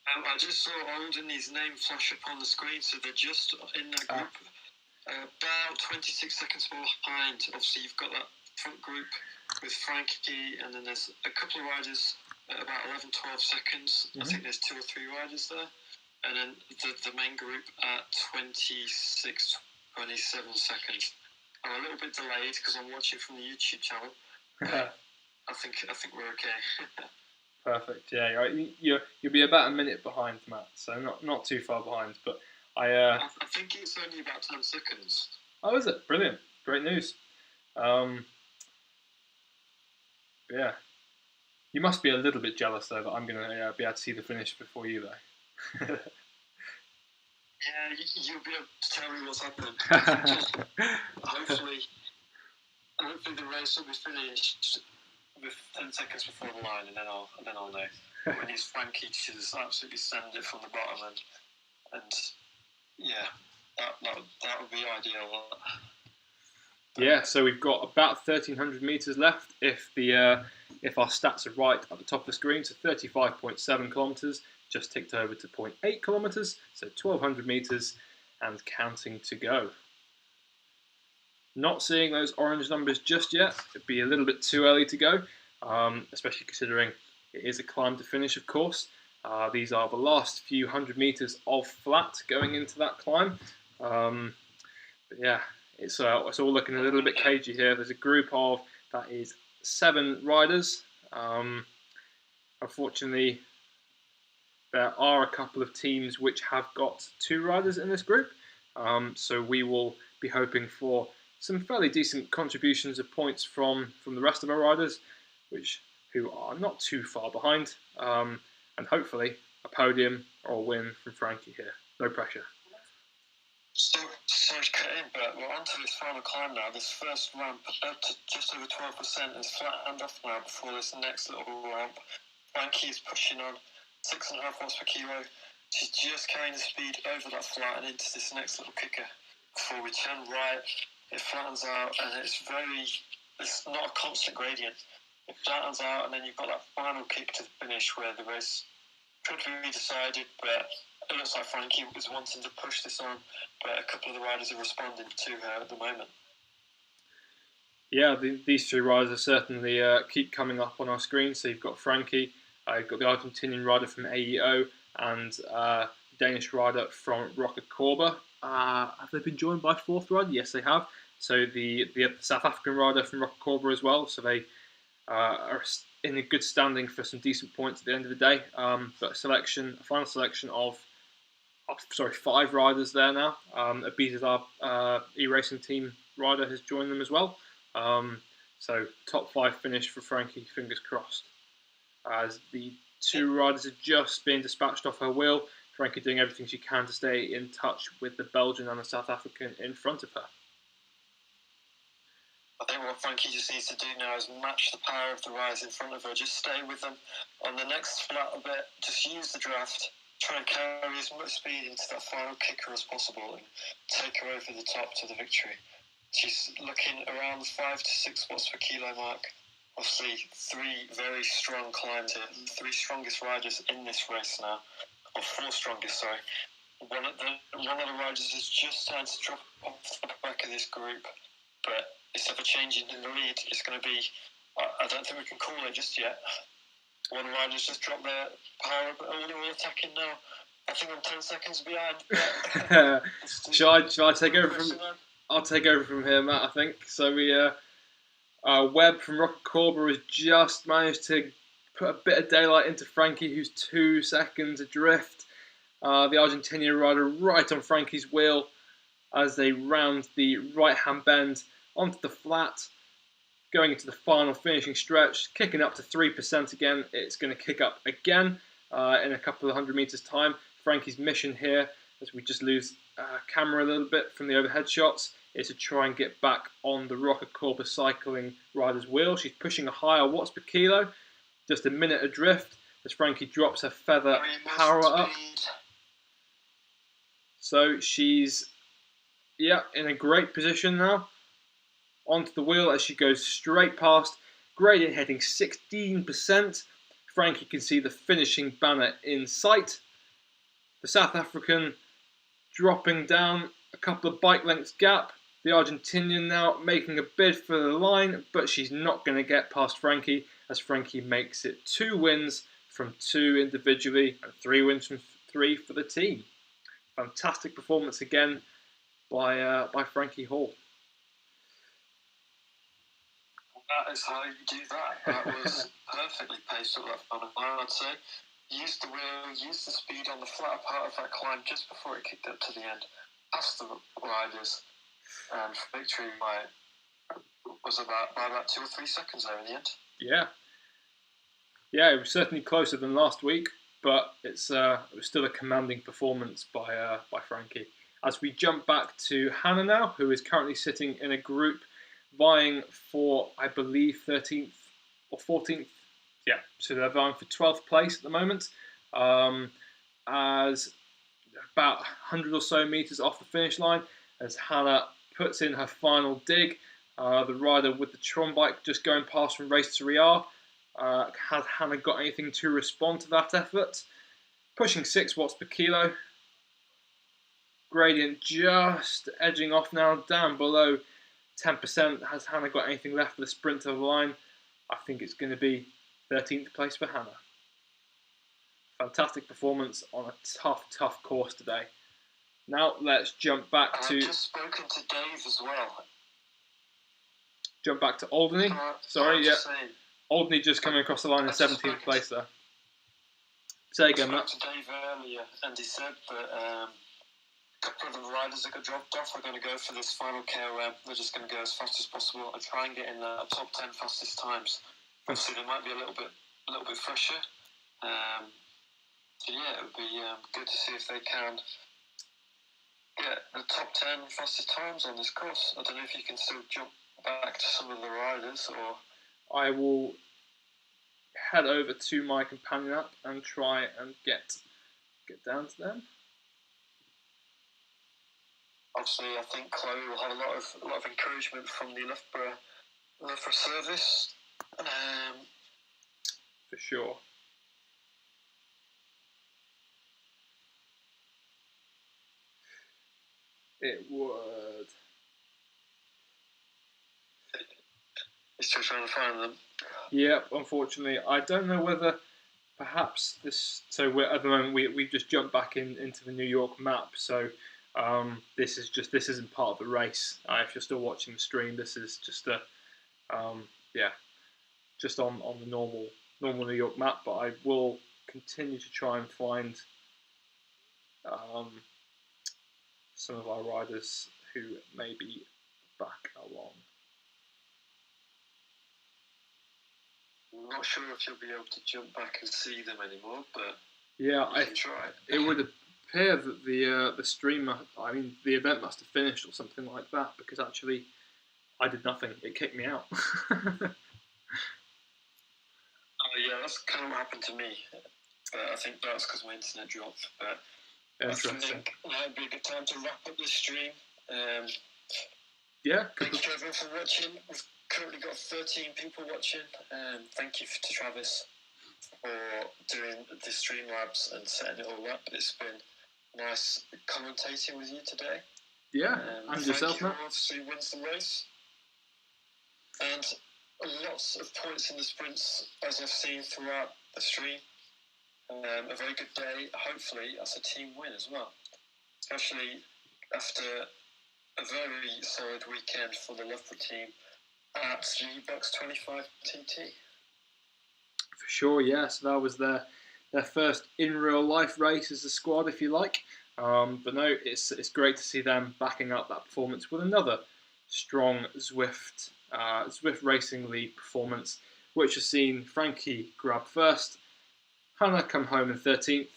I just saw Alderney's name flash up on the screen, so they're just in that group. About 26 seconds behind. Obviously, you've got that front group with Frankie, and then there's a couple of riders at about 11, 12 seconds. Mm-hmm. I think there's 2 or 3 riders there. And then the main group at 26, 27 seconds. I'm a little bit delayed because I'm watching from the YouTube channel. I think we're okay. Perfect. Yeah, you'll be about a minute behind, Matt. So not too far behind, but I think it's only about 10 seconds. Oh, is it? Brilliant. Great news. Yeah. You must be a little bit jealous, though, that I'm going to be able to see the finish before you, though. Yeah, you'll be able to tell me what's happening. Hopefully the race will be finished with 10 seconds before the line, and then I'll know. But when he's Frankie to just absolutely send it from the bottom, and yeah, that would be ideal. Yeah, so we've got about 1,300 metres left if our stats are right at the top of the screen. So 35.7 kilometres, just ticked over to 0.8 kilometres, so 1,200 metres and counting to go. Not seeing those orange numbers just yet. It'd be a little bit too early to go, especially considering it is a climb to finish, of course. These are the last few 100 metres of flat going into that climb. But yeah, it's all looking a little bit cagey here. There's a group of, that is 7 riders. Unfortunately, there are a couple of teams which have got 2 riders in this group. So we will be hoping for some fairly decent contributions of points from the rest of our riders, who are not too far behind, and hopefully a podium or a win from Frankie here. no pressure. Sorry to cut in, but we're on to this final climb now. This first ramp up to just over 12% is flattened off now before this next little ramp. Frankie is pushing on 6.5 watts per kilo. She's just carrying the speed over that flat and into this next little kicker. Before we turn right, it flattens out and it's not a constant gradient. It flattens out and then you've got that final kick to the finish where the race could be decided, but it looks like Frankie was wanting to push this on, but a couple of the riders are responding to her at the moment. Yeah, these three riders are certainly keep coming up on our screen. So you've got Frankie, you've got the Argentinian rider from AEO, and Danish rider from Rocacorba. Have they been joined by a fourth rider? Yes, they have. So the South African rider from Rocacorba as well. So they are in a good standing for some decent points at the end of the day. But a final selection of 5 riders there now. Embodies, our e-racing team rider, has joined them as well. So top 5 finish for Frankie, fingers crossed. As the 2 riders are just being dispatched off her wheel, Frankie doing everything she can to stay in touch with the Belgian and the South African in front of her. I think what Frankie just needs to do now is match the power of the riders in front of her. Just stay with them on the next flat a bit. Just use the draft. Try and carry as much speed into that final kicker as possible and take her over the top to the victory. She's looking around the 5 to 6 watts per kilo mark. Obviously, 3 very strong climbs here. The 3 strongest riders in this race now. Or 4 strongest, sorry. One of the riders has just started to drop off the back of this group. But instead of changing in the lead, it's going to be... I don't think we can call it just yet. One rider's just dropped their power, but only all attacking now. I think I'm 10 seconds behind. Shall I take over from... I'll take over from here, Matt, I think. So Webb from Rocacorba has just managed to put a bit of daylight into Frankie, who's 2 seconds adrift. The Argentinian rider right on Frankie's wheel as they round the right-hand bend onto the flat, going into the final finishing stretch, kicking up to 3% again. It's going to kick up again in a couple of 100 metres time. Frankie's mission here, as we just lose camera a little bit from the overhead shots, is to try and get back on the Rocacorba cycling rider's wheel. She's pushing a higher watts per kilo, just a minute adrift as Frankie drops her feather power up. So she's in a great position now. Onto the wheel as she goes straight past. Gradient heading 16%. Frankie can see the finishing banner in sight. The South African dropping down a couple of bike lengths gap. The Argentinian now making a bid for the line, but she's not going to get past Frankie as Frankie makes it 2 wins from 2 individually and 3 wins from 3 for the team. Fantastic performance again by Frankie Hall. That is how you do that. That was perfectly paced at that final climb, I'd say. Used the wheel, used the speed on the flatter part of that climb just before it kicked up to the end. Past the riders, and victory was by about 2 or 3 seconds there in the end. Yeah, it was certainly closer than last week, but it was still a commanding performance by Frankie. As we jump back to Hannah now, who is currently sitting in a group vying for, I believe, 13th or 14th. Yeah, so they're vying for 12th place at the moment. As about 100 or so metres off the finish line, as Hannah puts in her final dig. The rider with the Tron bike just going past from race to RR. Has Hannah got anything to respond to that effort? Pushing 6 watts per kilo. Gradient just edging off now, down below 10%. Has Hannah got anything left for the sprint to the line? I think it's going to be 13th place for Hannah. Fantastic performance on a tough course today. Now let's jump back to... I've just spoken to Dave as well. Jump back to Alderney. Sorry, yeah. Alderney just coming across the line in 17th place there. Say again, Matt. I spoke to Dave earlier and he said that a couple of the riders that got dropped off are going to go for this final KOM. They're just going to go as fast as possible and try and get in the top 10 fastest times. Obviously, they might be a little bit fresher. So yeah, it would be good to see if they can get the top 10 fastest times on this course. I don't know if you can still jump back to some of the riders, or I will head over to my companion app and try and get down to them. Obviously, I think Chloe will have a lot of encouragement from the Loughborough service. For sure. It would. He's still trying to find them. Yep, unfortunately. I don't know whether perhaps this. So we're, at the moment, we've just jumped back into the New York map. So this isn't part of the race. If you're still watching the stream, this is just just on the normal New York map. But I will continue to try and find some of our riders who may be back along. I'm not sure if you'll be able to jump back and see them anymore, but yeah, I can try. It would appear that the stream, the event must have finished or something like that, because actually I did nothing. It kicked me out. Yeah, that's kind of what happened to me. But I think that's because my internet dropped. But Interesting. I think now would be a good time to wrap up this stream. Yeah. Thank you to everyone for watching. We've currently got 13 people watching. Thank you to Travis for doing the Streamlabs and setting it all up. It's been nice commentating with you today. Yeah, and yourself, Matt. Obviously wins the race. And lots of points in the sprints, as I've seen throughout the stream. A very good day. Hopefully, that's a team win as well. Especially after a very solid weekend for the Loughborough team at the Bucks 25 TT. For sure, yeah. So that was their first in real life race as a squad, if you like. But no, it's great to see them backing up that performance with another strong Zwift Racing League performance, which has seen Frankie grab first, Hannah come home in 13th,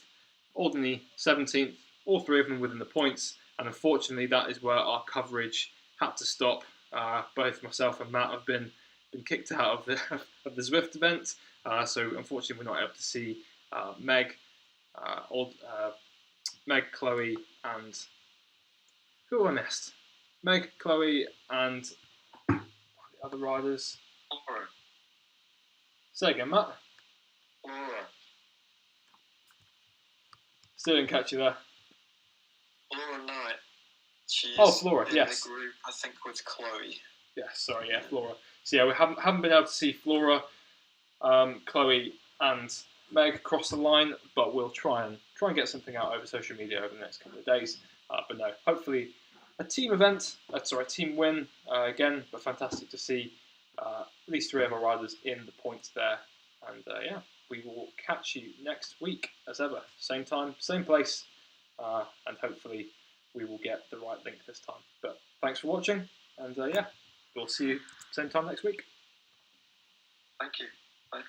Alderney 17th, all three of them within the points, and unfortunately that is where our coverage had to stop. Both myself and Matt have been kicked out of the Zwift event, so unfortunately we're not able to see Meg, Chloe, and who I missed? Meg, Chloe, and the other riders. Laura. Say again, Matt. Laura. Still didn't catch you there. Laura Knight. She's Flora, in yes. the group, I think, with Chloe. Flora. So yeah, we haven't been able to see Flora, Chloe, and Meg cross the line, but we'll try and get something out over social media over the next couple of days. But no, hopefully a team event, team win again. But fantastic to see at least three of our riders in the points there. And we will catch you next week as ever, same time, same place, and hopefully we will get the right link this time. But thanks for watching, and we'll see you same time next week. Thank you. Bye.